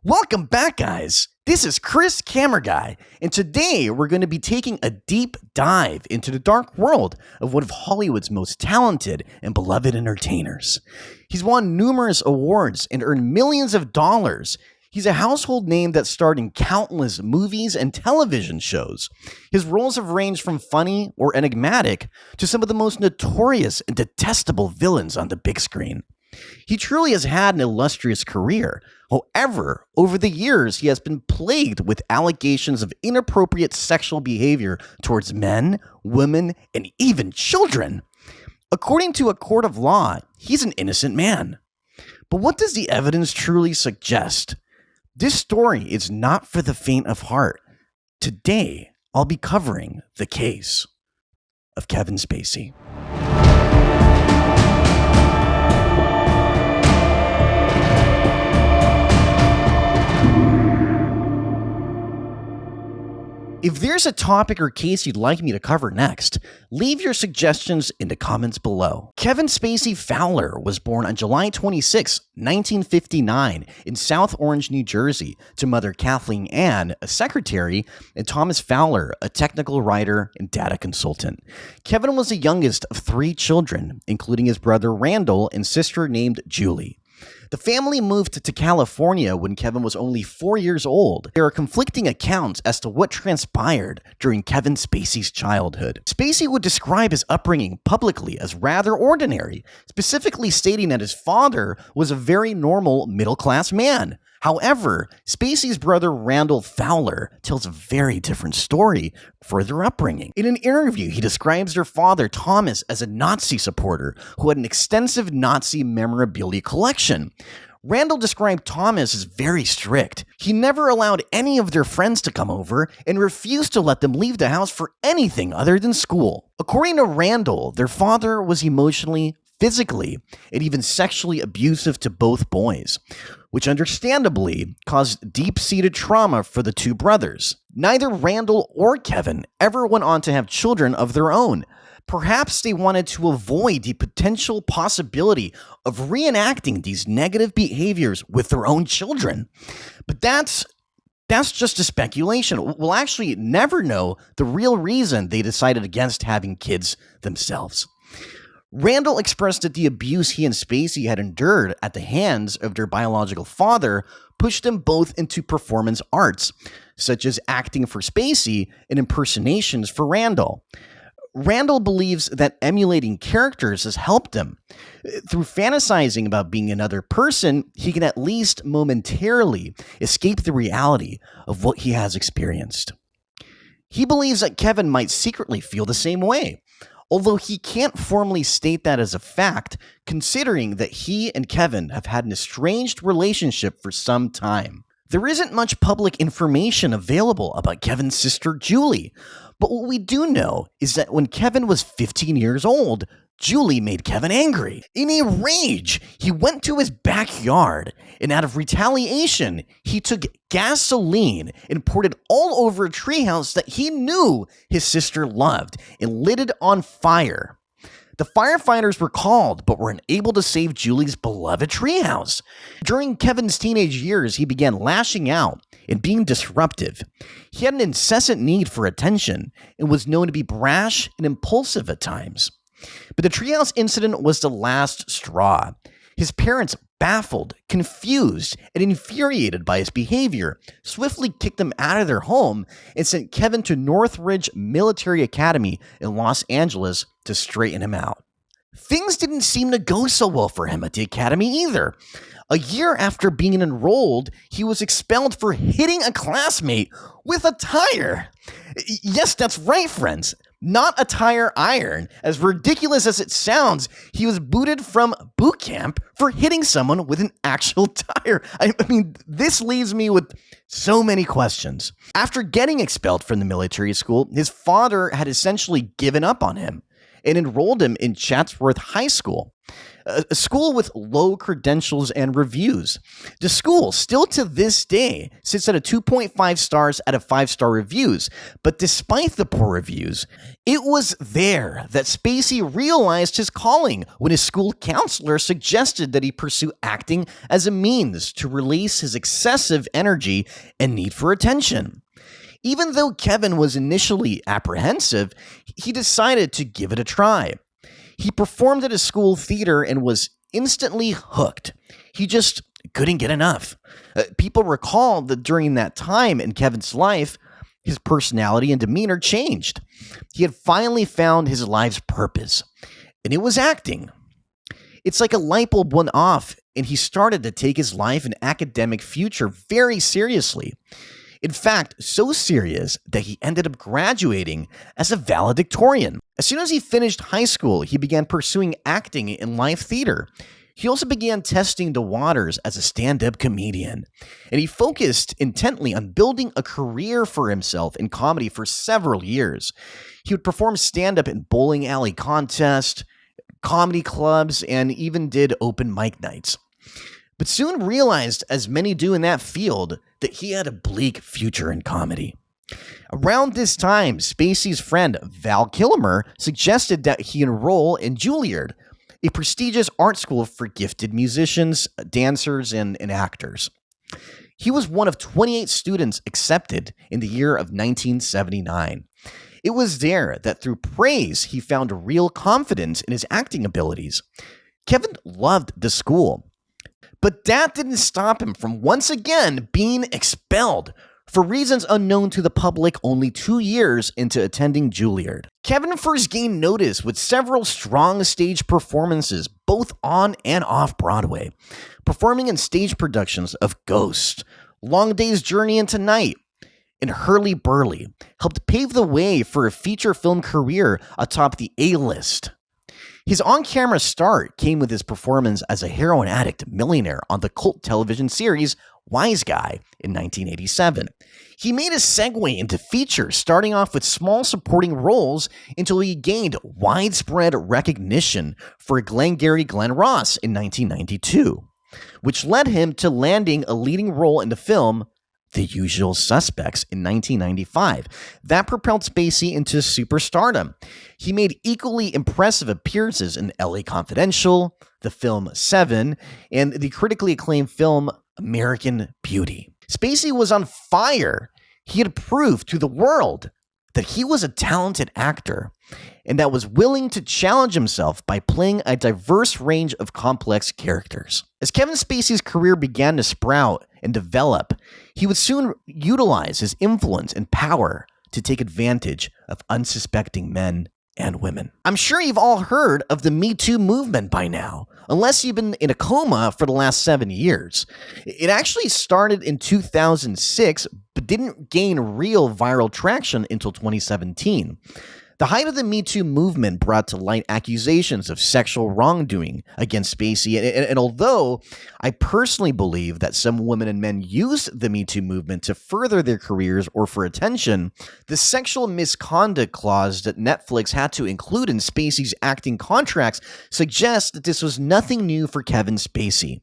Welcome back, guys. This is chriscameraguy, and today we're going to be taking a deep dive into the dark world of one of Hollywood's most talented and beloved entertainers. He's won numerous awards and earned millions of dollars. He's a household name that starred in countless movies and television shows. His roles have ranged from funny or enigmatic to some of the most notorious and detestable villains on the big screen. He truly has had an illustrious career. However, over the years, he has been plagued with allegations of inappropriate sexual behavior towards men, women, and even children. According to a court of law, he's an innocent man. But what does the evidence truly suggest? This story is not for the faint of heart. Today, I'll be covering the case of Kevin Spacey. If there's a topic or case you'd like me to cover next, leave your suggestions in the comments below. Kevin Spacey Fowler was born on July 26, 1959 in South Orange, New Jersey, to mother Kathleen Ann, a secretary, and Thomas Fowler, a technical writer and data consultant. Kevin was the youngest of 3 children, including his brother Randall and sister named Julie. The family moved to California when Kevin was only 4 years old. There are conflicting accounts as to what transpired during Kevin Spacey's childhood. Spacey would describe his upbringing publicly as rather ordinary, specifically stating that his father was a very normal middle-class man. However, Spacey's brother Randall Fowler tells a very different story for their upbringing. In an interview, he describes their father, Thomas, as a Nazi supporter who had an extensive Nazi memorabilia collection. Randall described Thomas as very strict. He never allowed any of their friends to come over and refused to let them leave the house for anything other than school. According to Randall, their father was emotionally, physically, and even sexually abusive to both boys, which understandably caused deep-seated trauma for the 2 brothers. Neither Randall or Kevin ever went on to have children of their own. Perhaps they wanted to avoid the potential possibility of reenacting these negative behaviors with their own children. But that's just a speculation. We'll actually never know the real reason they decided against having kids themselves. Randall expressed that the abuse he and Spacey had endured at the hands of their biological father pushed them both into performance arts, such as acting for Spacey and impersonations for Randall. Randall believes that emulating characters has helped him. Through fantasizing about being another person, he can at least momentarily escape the reality of what he has experienced. He believes that Kevin might secretly feel the same way, although he can't formally state that as a fact, considering that he and Kevin have had an estranged relationship for some time. There isn't much public information available about Kevin's sister Julie, but what we do know is that when Kevin was 15 years old, Julie made Kevin angry. In a rage, he went to his backyard, and out of retaliation, he took gasoline and poured it all over a treehouse that he knew his sister loved and lit it on fire. The firefighters were called, but were unable to save Julie's beloved treehouse. During Kevin's teenage years, he began lashing out and being disruptive. He had an incessant need for attention and was known to be brash and impulsive at times. But the treehouse incident was the last straw. His parents, baffled, confused, and infuriated by his behavior, swiftly kicked him out of their home and sent Kevin to Northridge Military Academy in Los Angeles to straighten him out. Things didn't seem to go so well for him at the academy either. A year after being enrolled, he was expelled for hitting a classmate with a tire. Yes, that's right, friends. Not a tire iron. As ridiculous as it sounds, he was booted from boot camp for hitting someone with an actual tire. I mean, this leaves me with so many questions. After getting expelled from the military school, his father had essentially given up on him. and enrolled him in Chatsworth High School, a school with low credentials and reviews. The school, still to this day, sits at a 2.5 stars out of 5-star reviews, but despite the poor reviews, it was there that Spacey realized his calling when his school counselor suggested that he pursue acting as a means to release his excessive energy and need for attention. Even though Kevin was initially apprehensive, he decided to give it a try. He performed at a school theater and was instantly hooked. He just couldn't get enough. People recall that during that time in Kevin's life, his personality and demeanor changed. He had finally found his life's purpose, and it was acting. It's like a light bulb went off, and he started to take his life and academic future very seriously. In fact, so serious that he ended up graduating as a valedictorian. As soon as he finished high school, he began pursuing acting in live theater. He also began testing the waters as a stand-up comedian, and he focused intently on building a career for himself in comedy for several years. He would perform stand-up in bowling alley contests, comedy clubs, and even did open mic nights. But soon realized, as many do in that field, that he had a bleak future in comedy. Around this time, Spacey's friend Val Kilmer suggested that he enroll in Juilliard, a prestigious art school for gifted musicians, dancers, and actors. He was one of 28 students accepted in the year of 1979. It was there that through praise, he found real confidence in his acting abilities. Kevin loved the school, but that didn't stop him from once again being expelled for reasons unknown to the public only 2 years into attending Juilliard. Kevin first gained notice with several strong stage performances, both on and off Broadway, performing in stage productions of Ghost, Long Day's Journey into Night, and Hurly Burly, helped pave the way for a feature film career atop the A-list. His on-camera start came with his performance as a heroin addict millionaire on the cult television series Wise Guy in 1987. He made a segue into features, starting off with small supporting roles until he gained widespread recognition for Glengarry Glen Ross in 1992, which led him to landing a leading role in the film The Usual Suspects in 1995. That propelled Spacey into superstardom. He made equally impressive appearances in LA Confidential, the film Seven, and the critically acclaimed film American Beauty. Spacey was on fire. He had proved to the world that he was a talented actor and that was willing to challenge himself by playing a diverse range of complex characters. As Kevin Spacey's career began to sprout and develop, he would soon utilize his influence and power to take advantage of unsuspecting men and women. I'm sure you've all heard of the MeToo movement by now, unless you've been in a coma for the last 7 years. It actually started in 2006, but didn't gain real viral traction until 2017. The height of the MeToo movement brought to light accusations of sexual wrongdoing against Spacey, and although I personally believe that some women and men used the MeToo movement to further their careers or for attention, the sexual misconduct clause that Netflix had to include in Spacey's acting contracts suggests that this was nothing new for Kevin Spacey.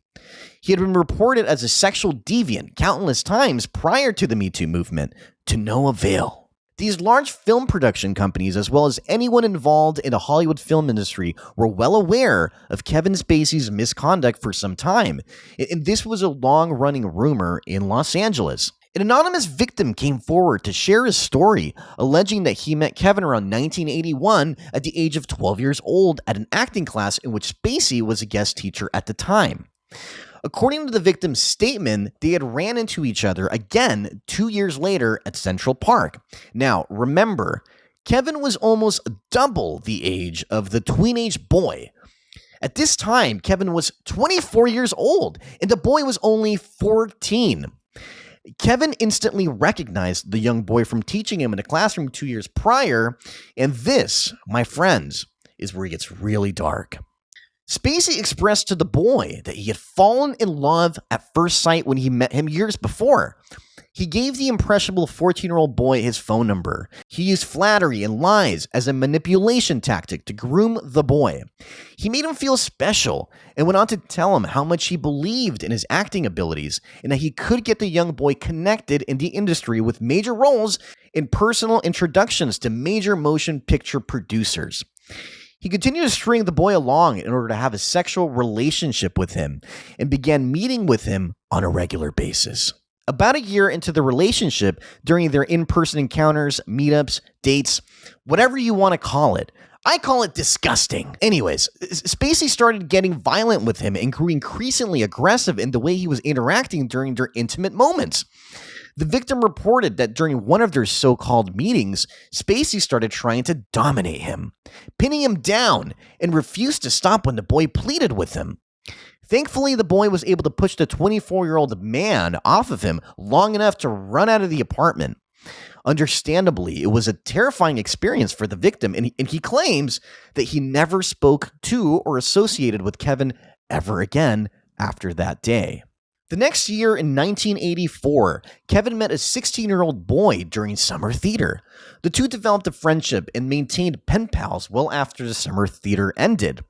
He had been reported as a sexual deviant countless times prior to the MeToo movement, to no avail. These large film production companies, as well as anyone involved in the Hollywood film industry, were well aware of Kevin Spacey's misconduct for some time, and this was a long-running rumor in Los Angeles. An anonymous victim came forward to share his story, alleging that he met Kevin around 1981 at the age of 12 years old at an acting class in which Spacey was a guest teacher at the time. According to the victim's statement, they had ran into each other again 2 years later at Central Park. Now, remember, Kevin was almost double the age of the tweenage boy. At this time, Kevin was 24 years old, and the boy was only 14. Kevin instantly recognized the young boy from teaching him in a classroom 2 years prior, and this, my friends, is where it gets really dark. Spacey expressed to the boy that he had fallen in love at first sight when he met him years before. He gave the impressionable 14-year-old boy his phone number. He used flattery and lies as a manipulation tactic to groom the boy. He made him feel special and went on to tell him how much he believed in his acting abilities and that he could get the young boy connected in the industry with major roles and personal introductions to major motion picture producers. He continued to string the boy along in order to have a sexual relationship with him and began meeting with him on a regular basis. About a year into the relationship, during their in-person encounters, meetups, dates, whatever you want to call it, I call it disgusting. Anyways, Spacey started getting violent with him and grew increasingly aggressive in the way he was interacting during their intimate moments. The victim reported that during one of their so-called meetings, Spacey started trying to dominate him, pinning him down, and refused to stop when the boy pleaded with him. Thankfully, the boy was able to push the 24-year-old man off of him long enough to run out of the apartment. Understandably, it was a terrifying experience for the victim, and he claims that he never spoke to or associated with Kevin ever again after that day. The next year, in 1984, Kevin met a 16-year-old boy during summer theater. The two developed a friendship and maintained pen pals well after the summer theater ended.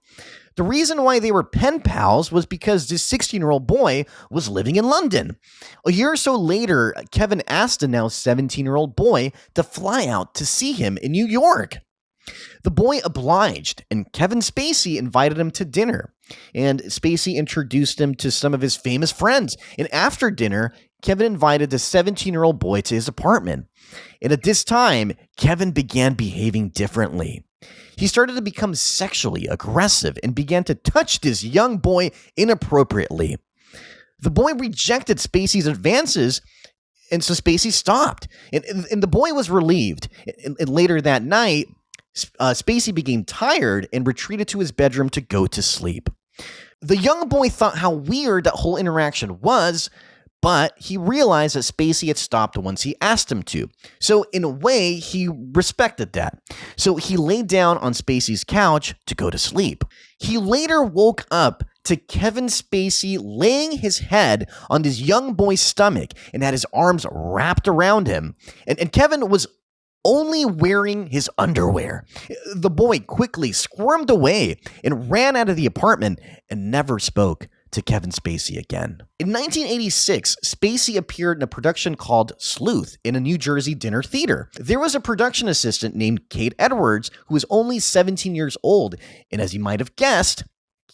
The reason why they were pen pals was because this 16-year-old boy was living in London. A year or so later, Kevin asked the now 17-year-old boy to fly out to see him in New York. The boy obliged, and Kevin Spacey invited him to dinner. And Spacey introduced him to some of his famous friends. And after dinner, Kevin invited the 17-year-old boy to his apartment. And at this time, Kevin began behaving differently. He started to become sexually aggressive and began to touch this young boy inappropriately. The boy rejected Spacey's advances, and so Spacey stopped. And the boy was relieved. And later that night, Spacey became tired and retreated to his bedroom to go to sleep. The young boy thought how weird that whole interaction was, but he realized that Spacey had stopped once he asked him to. So in a way, he respected that. So he laid down on Spacey's couch to go to sleep. He later woke up to Kevin Spacey laying his head on this young boy's stomach and had his arms wrapped around him. And Kevin was only wearing his underwear. The boy quickly squirmed away and ran out of the apartment and never spoke to Kevin Spacey again. In 1986, Spacey appeared in a production called Sleuth in a New Jersey dinner theater. There was a production assistant named Kate Edwards who was only 17 years old, and as you might have guessed,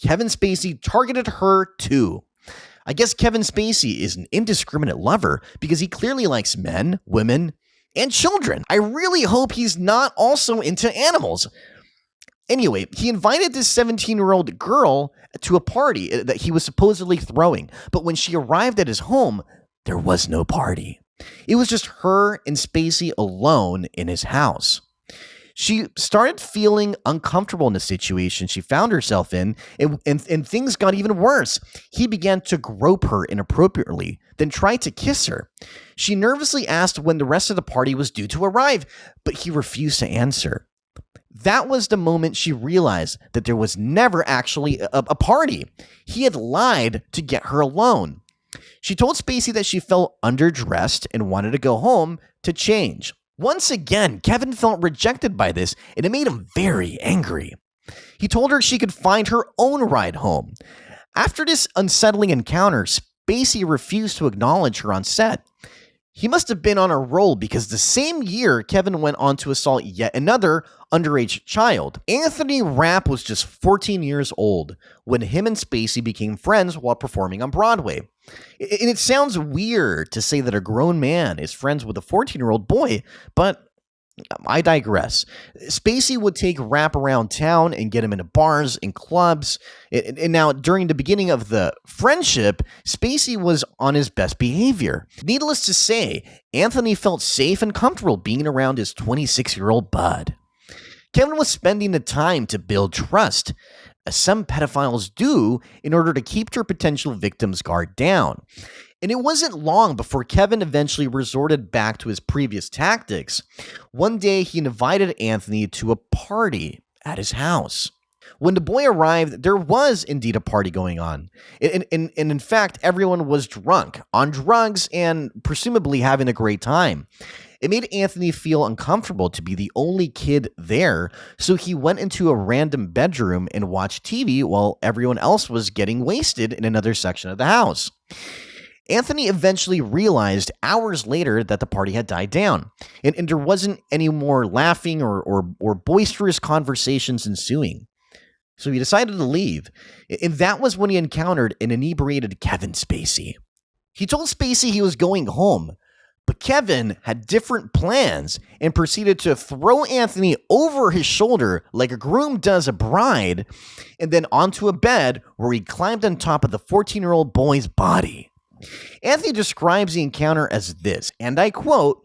Kevin Spacey targeted her too. I guess Kevin Spacey is an indiscriminate lover because he clearly likes men, women, and children. I really hope he's not also into animals. Anyway, he invited this 17-year-old girl to a party that he was supposedly throwing, but when she arrived at his home, there was no party. It was just her and Spacey alone in his house. She started feeling uncomfortable in the situation she found herself in, and things got even worse. He began to grope her inappropriately, then tried to kiss her. She nervously asked when the rest of the party was due to arrive, but he refused to answer. That was the moment she realized that there was never actually a party. He had lied to get her alone. She told Spacey that she felt underdressed and wanted to go home to change. Once again, Kevin felt rejected by this, and it made him very angry. He told her she could find her own ride home. After this unsettling encounter, Spacey refused to acknowledge her on set. He must have been on a roll because the same year, Kevin went on to assault yet another underage child. Anthony Rapp was just 14 years old when him and Spacey became friends while performing on Broadway. And it sounds weird to say that a grown man is friends with a 14-year-old boy, but I digress. Spacey would take Rapp around town and get him into bars and clubs. And now, during the beginning of the friendship, Spacey was on his best behavior. Needless to say, Anthony felt safe and comfortable being around his 26-year-old bud. Kevin was spending the time to build trust, as some pedophiles do, in order to keep their potential victims' guard down. And it wasn't long before Kevin eventually resorted back to his previous tactics. One day, he invited Anthony to a party at his house. When the boy arrived, there was indeed a party going on. And in fact, everyone was drunk, on drugs, and presumably having a great time. It made Anthony feel uncomfortable to be the only kid there, so he went into a random bedroom and watched TV while everyone else was getting wasted in another section of the house. Anthony eventually realized hours later that the party had died down, and there wasn't any more laughing or boisterous conversations ensuing. So he decided to leave, and that was when he encountered an inebriated Kevin Spacey. He told Spacey he was going home, but Kevin had different plans and proceeded to throw Anthony over his shoulder like a groom does a bride, and then onto a bed where he climbed on top of the 14-year-old boy's body. Anthony describes the encounter as this, and I quote,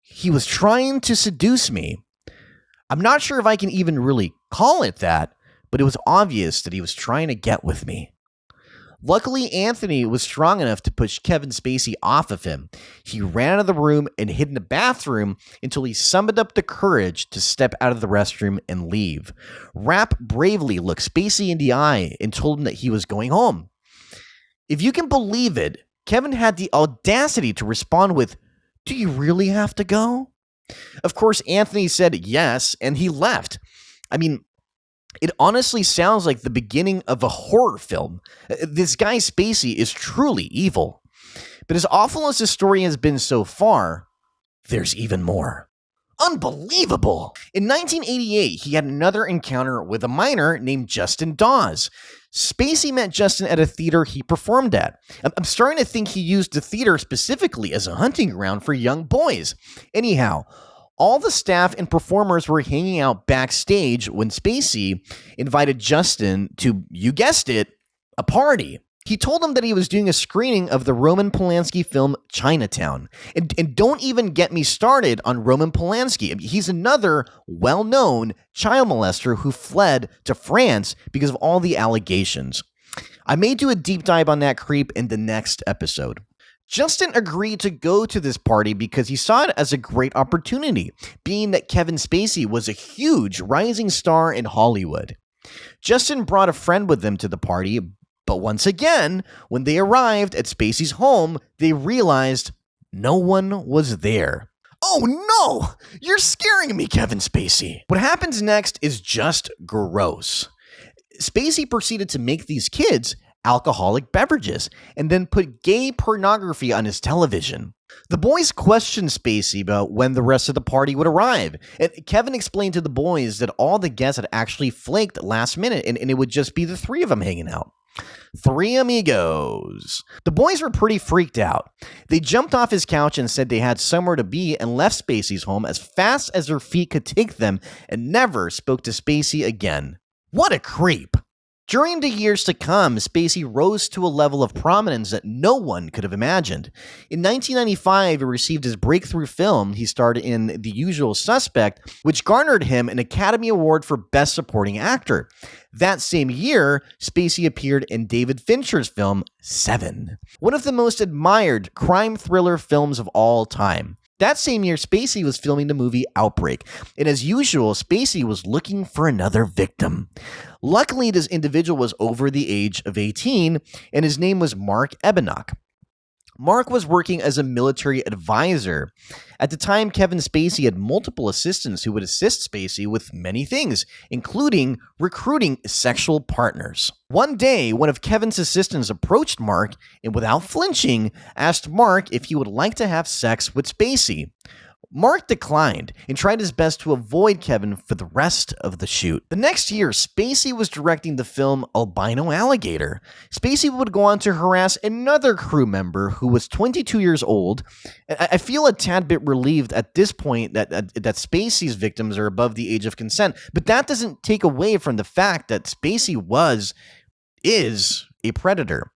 "He was trying to seduce me. I'm not sure if I can even really call it that, but it was obvious that he was trying to get with me." Luckily, Anthony was strong enough to push Kevin Spacey off of him. He ran out of the room and hid in the bathroom until he summoned up the courage to step out of the restroom and leave. Rapp bravely looked Spacey in the eye and told him that he was going home. If you can believe it, Kevin had the audacity to respond with, "Do you really have to go?" Of course, Anthony said yes, and he left. I mean, it honestly sounds like the beginning of a horror film. This guy Spacey is truly evil. But as awful as the story has been so far, there's even more. Unbelievable! In 1988, he had another encounter with a minor named Justin Dawes. Spacey met Justin at a theater he performed at. I'm starting to think he used the theater specifically as a hunting ground for young boys. Anyhow, all the staff and performers were hanging out backstage when Spacey invited Justin to, you guessed it, a party. He told him that he was doing a screening of the Roman Polanski film Chinatown. And don't even get me started on Roman Polanski. He's another well-known child molester who fled to France because of all the allegations. I may do a deep dive on that creep in the next episode. Justin agreed to go to this party because he saw it as a great opportunity, being that Kevin Spacey was a huge rising star in Hollywood. Justin brought a friend with him to the party, but once again, when they arrived at Spacey's home, they realized no one was there. Oh no! You're scaring me, Kevin Spacey! What happens next is just gross. Spacey proceeded to make these kids alcoholic beverages and then put gay pornography on his television. The boys questioned Spacey about when the rest of the party would arrive, and Kevin explained to the boys that all the guests had actually flaked last minute and it would just be the three of them hanging out. Three amigos. The boys were pretty freaked out. They jumped off his couch and said they had somewhere to be and left Spacey's home as fast as their feet could take them and never spoke to Spacey again. What a creep. During the years to come, Spacey rose to a level of prominence that no one could have imagined. In 1995, he received his breakthrough film. He starred in The Usual Suspect, which garnered him an Academy Award for Best Supporting Actor. That same year, Spacey appeared in David Fincher's film Seven, one of the most admired crime thriller films of all time. That same year, Spacey was filming the movie Outbreak, and as usual, Spacey was looking for another victim. Luckily, this individual was over the age of 18, and his name was Mark Ebenach. Mark was working as a military advisor. At the time, Kevin Spacey had multiple assistants who would assist Spacey with many things, including recruiting sexual partners. One day, one of Kevin's assistants approached Mark and, without flinching, asked Mark if he would like to have sex with Spacey. Mark declined and tried his best to avoid Kevin for the rest of the shoot. The next year, Spacey was directing the film Albino Alligator. Spacey would go on to harass another crew member who was 22 years old. I feel a tad bit relieved at this point that Spacey's victims are above the age of consent, but that doesn't take away from the fact that Spacey is a predator.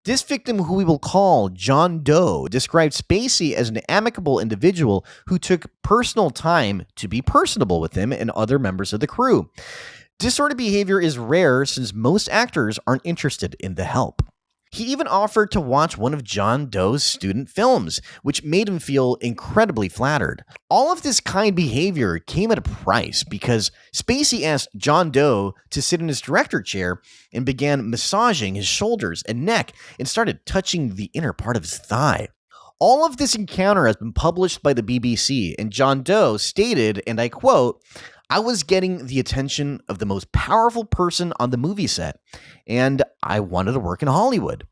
This victim, who we will call John Doe, described Spacey as an amicable individual who took personal time to be personable with him and other members of the crew. This sort of behavior is rare since most actors aren't interested in the help. He even offered to watch one of John Doe's student films, which made him feel incredibly flattered. All of this kind behavior came at a price because Spacey asked John Doe to sit in his director chair and began massaging his shoulders and neck and started touching the inner part of his thigh. All of this encounter has been published by the BBC, and John Doe stated, and I quote, "I was getting the attention of the most powerful person on the movie set, and I wanted to work in Hollywood.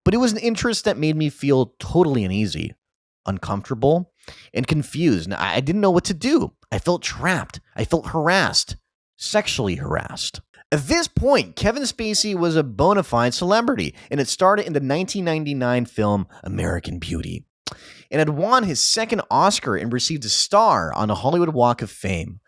But it was an interest that made me feel totally uneasy, uncomfortable, and confused. I didn't know what to do. I felt trapped. I felt harassed, sexually harassed." At this point, Kevin Spacey was a bona fide celebrity, and it started in the 1999 film American Beauty, and had won his second Oscar and received a star on a Hollywood Walk of Fame.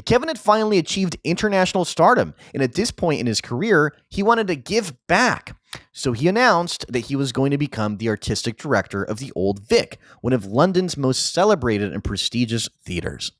Kevin had finally achieved international stardom, and at this point in his career, he wanted to give back. So he announced that he was going to become the artistic director of the Old Vic, one of London's most celebrated and prestigious theaters.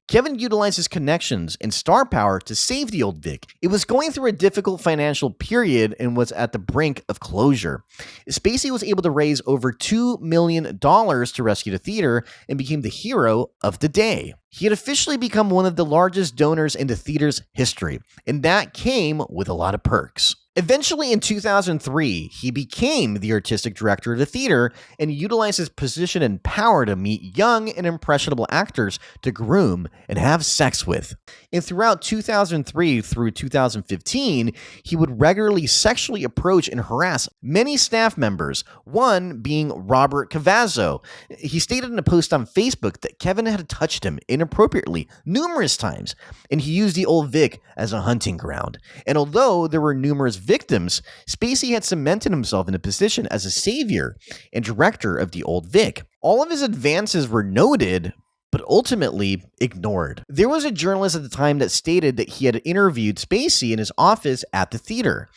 Kevin utilized his connections and star power to save the Old Vic. It was going through a difficult financial period and was at the brink of closure. Spacey was able to raise over $2 million to rescue the theater and became the hero of the day. He had officially become one of the largest donors in the theater's history, and that came with a lot of perks. Eventually, in 2003, he became the artistic director of the theater and utilized his position and power to meet young and impressionable actors to groom and have sex with. And throughout 2003 through 2015, he would regularly sexually approach and harass many staff members, one being Robert Cavazzo. He stated in a post on Facebook that Kevin had touched him inappropriately numerous times, and he used the Old Vic as a hunting ground. And although there were numerous victims, Spacey had cemented himself in a position as a savior and director of the Old Vic. All of his advances were noted, but ultimately ignored. There was a journalist at the time that stated that he had interviewed Spacey in his office at the theater.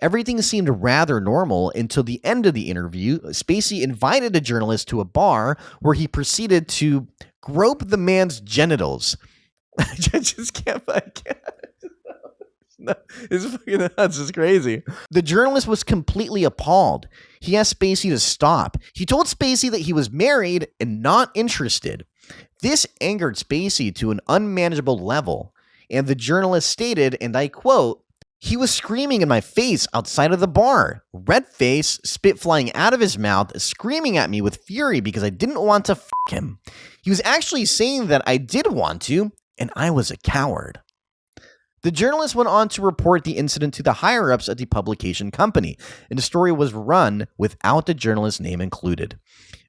Everything seemed rather normal until the end of the interview. Spacey invited a journalist to a bar where he proceeded to grope the man's genitals. I just can't. No, it's fucking nuts. It's crazy. The journalist was completely appalled. He asked Spacey to stop. He told Spacey that he was married and not interested. This angered Spacey to an unmanageable level, and the journalist stated, and I quote, "He was screaming in my face outside of the bar, red face, spit flying out of his mouth, screaming at me with fury because I didn't want to f*** him. He was actually saying that I did want to, and I was a coward." The journalist went on to report the incident to the higher-ups at the publication company, and the story was run without the journalist's name included.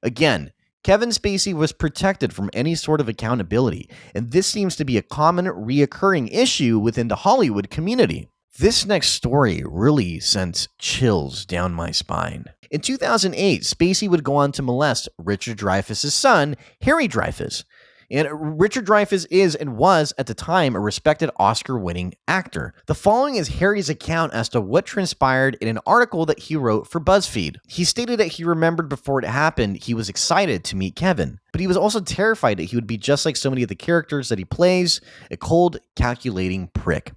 Again, Kevin Spacey was protected from any sort of accountability, and this seems to be a common reoccurring issue within the Hollywood community. This next story really sent chills down my spine. In 2008, Spacey would go on to molest Richard Dreyfuss's son, Harry Dreyfuss. And Richard Dreyfuss is and was, at the time, a respected Oscar-winning actor. The following is Harry's account as to what transpired in an article that he wrote for BuzzFeed. He stated that he remembered before it happened, he was excited to meet Kevin, but he was also terrified that he would be just like so many of the characters that he plays, a cold, calculating prick.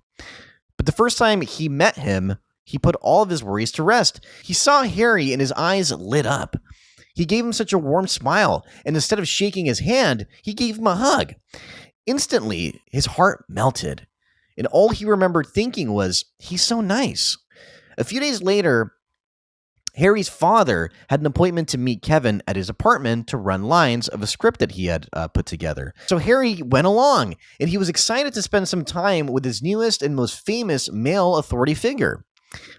But the first time he met him, he put all of his worries to rest. He saw Harry and his eyes lit up. He gave him such a warm smile, and instead of shaking his hand, he gave him a hug. Instantly, his heart melted, and all he remembered thinking was, he's so nice. A few days later, Harry's father had an appointment to meet Kevin at his apartment to run lines of a script that he had put together. So Harry went along, and he was excited to spend some time with his newest and most famous male authority figure.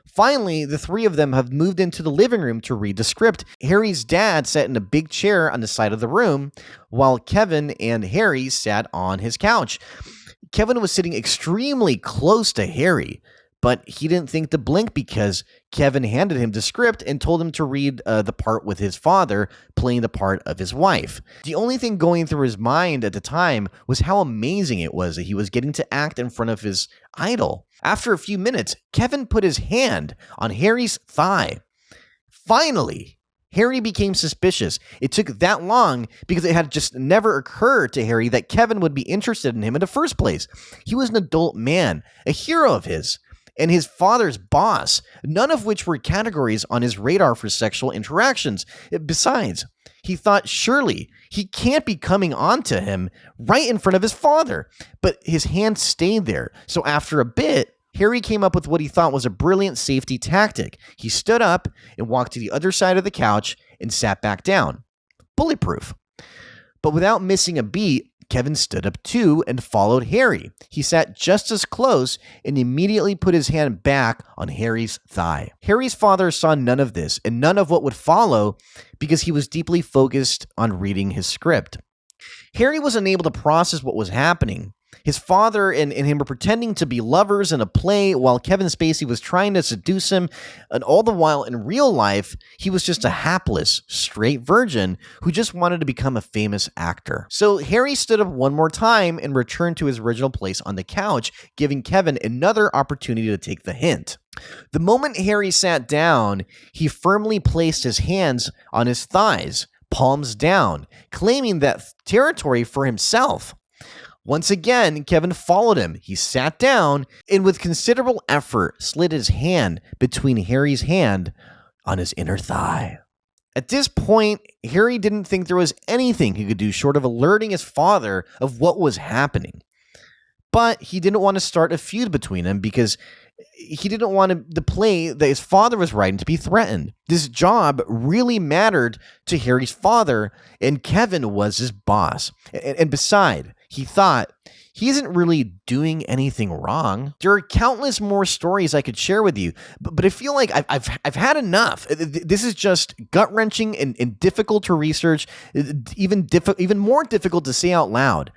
Finally, the three of them have moved into the living room to read the script. Harry's dad sat in a big chair on the side of the room, while Kevin and Harry sat on his couch. Kevin was sitting extremely close to Harry, but he didn't think to blink because Kevin handed him the script and told him to read the part with his father playing the part of his wife. The only thing going through his mind at the time was how amazing it was that he was getting to act in front of his idol. After a few minutes, Kevin put his hand on Harry's thigh. Finally, Harry became suspicious. It took that long because it had just never occurred to Harry that Kevin would be interested in him in the first place. He was an adult man, a hero of his. and his father's boss, none of which were categories on his radar for sexual interactions. Besides, he thought surely he can't be coming on to him right in front of his father, but his hand stayed there. So after a bit, Harry came up with what he thought was a brilliant safety tactic. He stood up and walked to the other side of the couch and sat back down. Bulletproof. But without missing a beat, Kevin stood up too and followed Harry. He sat just as close and immediately put his hand back on Harry's thigh. Harry's father saw none of this and none of what would follow because he was deeply focused on reading his script. Harry was unable to process what was happening. His father and him were pretending to be lovers in a play while Kevin Spacey was trying to seduce him, and all the while in real life, he was just a hapless, straight virgin who just wanted to become a famous actor. So Harry stood up one more time and returned to his original place on the couch, giving Kevin another opportunity to take the hint. The moment Harry sat down, he firmly placed his hands on his thighs, palms down, claiming that territory for himself. Once again, Kevin followed him. He sat down and with considerable effort slid his hand between Harry's hand on his inner thigh. At this point, Harry didn't think there was anything he could do short of alerting his father of what was happening. But he didn't want to start a feud between them because he didn't want the play that his father was writing to be threatened. This job really mattered to Harry's father, and Kevin was his boss. And besides, he thought, he isn't really doing anything wrong. There are countless more stories I could share with you, but I feel like I've had enough. This is just gut-wrenching and difficult to research, even more difficult to say out loud.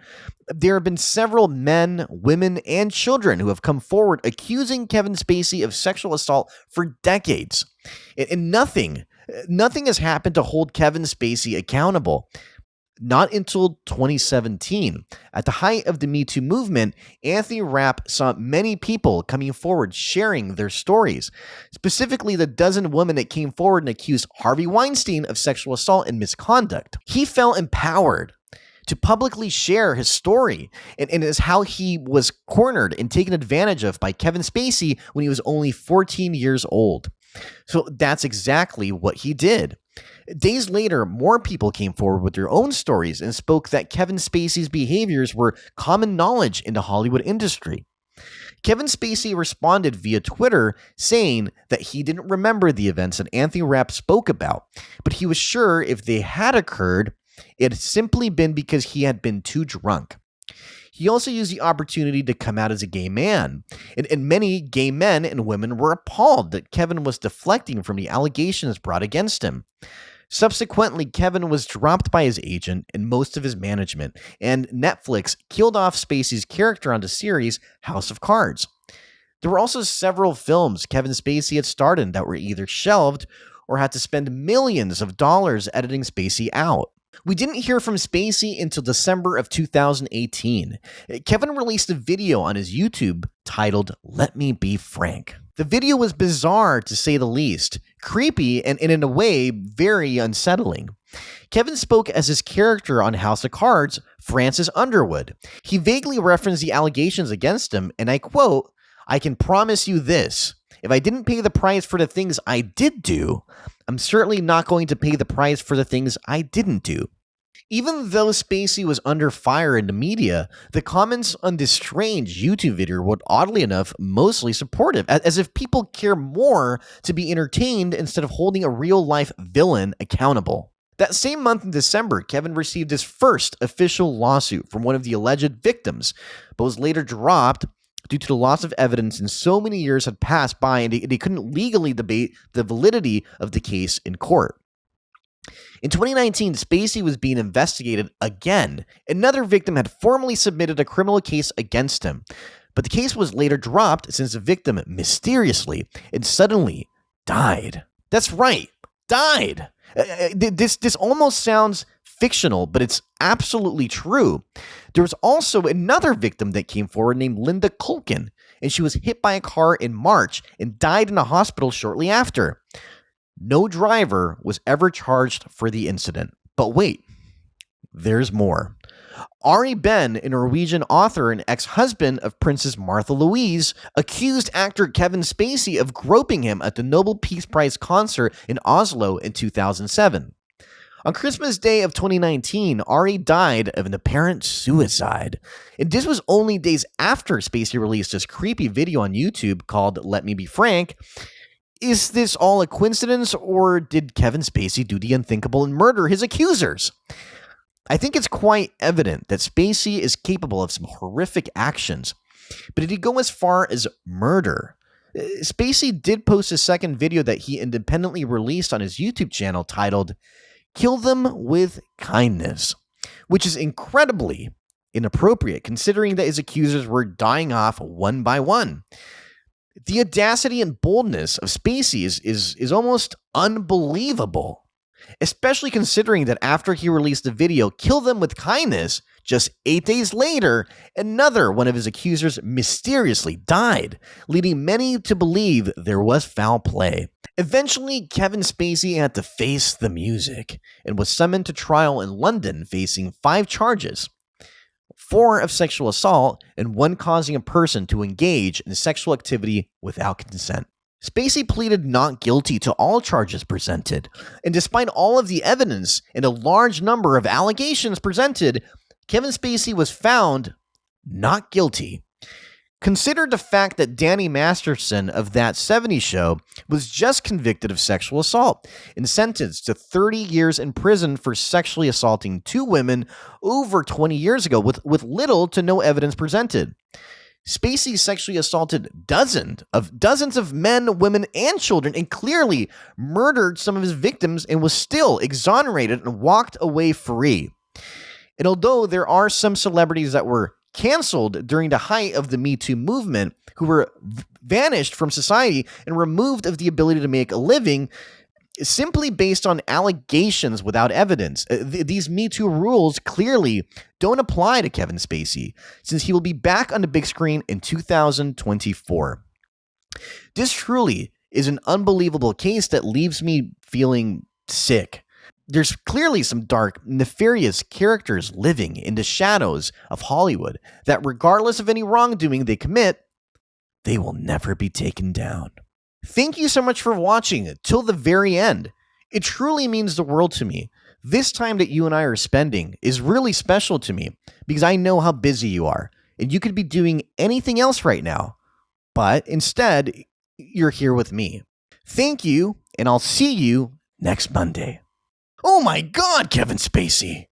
There have been several men, women, and children who have come forward accusing Kevin Spacey of sexual assault for decades. And nothing has happened to hold Kevin Spacey accountable. Not until 2017. At the height of the MeToo movement, Anthony Rapp saw many people coming forward sharing their stories. Specifically, the dozen women that came forward and accused Harvey Weinstein of sexual assault and misconduct. He felt empowered to publicly share his story, and is how he was cornered and taken advantage of by Kevin Spacey when he was only 14 years old. So that's exactly what he did. Days later, more people came forward with their own stories and spoke that Kevin Spacey's behaviors were common knowledge in the Hollywood industry. Kevin Spacey responded via Twitter saying that he didn't remember the events that Anthony Rapp spoke about, but he was sure if they had occurred, it had simply been because he had been too drunk. He also used the opportunity to come out as a gay man, and many gay men and women were appalled that Kevin was deflecting from the allegations brought against him. Subsequently, Kevin was dropped by his agent and most of his management, and Netflix killed off Spacey's character on the series House of Cards. There were also several films Kevin Spacey had starred in that were either shelved or had to spend millions of dollars editing Spacey out. We didn't hear from Spacey until December of 2018. Kevin released a video on his YouTube titled, "Let Me Be Frank." The video was bizarre to say the least, creepy and in a way very unsettling. Kevin spoke as his character on House of Cards, Francis Underwood. He vaguely referenced the allegations against him, and I quote, "I can promise you this. If I didn't pay the price for the things I did do, I'm certainly not going to pay the price for the things I didn't do." Even though Spacey was under fire in the media, the comments on this strange YouTube video were oddly enough mostly supportive, as if people care more to be entertained instead of holding a real-life villain accountable. That same month in December, Kevin received his first official lawsuit from one of the alleged victims, but was later dropped due to the loss of evidence, and so many years had passed by and they couldn't legally debate the validity of the case in court. In 2019, Spacey was being investigated again. Another victim had formally submitted a criminal case against him, but the case was later dropped since the victim mysteriously and suddenly died. That's right, died. This almost sounds fictional, but it's absolutely true. There was also another victim that came forward named Linda Culkin, and she was hit by a car in March and died in a hospital shortly after. No driver was ever charged for the incident. But wait, there's more. Ari Ben, a Norwegian author and ex-husband of Princess Martha Louise, accused actor Kevin Spacey of groping him at the Nobel Peace Prize concert in Oslo in 2007. On Christmas Day of 2019, Ari died of an apparent suicide. And this was only days after Spacey released this creepy video on YouTube called Let Me Be Frank. Is this all a coincidence, or did Kevin Spacey do the unthinkable and murder his accusers? I think it's quite evident that Spacey is capable of some horrific actions, but did he go as far as murder? Spacey did post a second video that he independently released on his YouTube channel titled Kill Them with Kindness, which is incredibly inappropriate considering that his accusers were dying off one by one. The audacity and boldness of Spacey is almost unbelievable, especially considering that after he released the video Kill Them with Kindness, just 8 days later, another one of his accusers mysteriously died, leading many to believe there was foul play. Eventually, Kevin Spacey had to face the music and was summoned to trial in London facing 5 charges. 4 of sexual assault and 1 causing a person to engage in sexual activity without consent. Spacey pleaded not guilty to all charges presented, and despite all of the evidence and a large number of allegations presented, Kevin Spacey was found not guilty. Consider the fact that Danny Masterson of That 70s Show was just convicted of sexual assault and sentenced to 30 years in prison for sexually assaulting 2 women over 20 years ago with little to no evidence presented. Spacey sexually assaulted dozens of men, women, and children, and clearly murdered some of his victims and was still exonerated and walked away free. And although there are some celebrities that were canceled during the height of the MeToo movement who were vanished from society and removed of the ability to make a living simply based on allegations without evidence, these MeToo rules clearly don't apply to Kevin Spacey, since he will be back on the big screen in 2024. This truly is an unbelievable case that leaves me feeling sick. There's clearly some dark, nefarious characters living in the shadows of Hollywood that, regardless of any wrongdoing they commit, they will never be taken down. Thank you so much for watching till the very end. It truly means the world to me. This time that you and I are spending is really special to me because I know how busy you are and you could be doing anything else right now, but instead you're here with me. Thank you, and I'll see you next Monday. Oh my God, Kevin Spacey!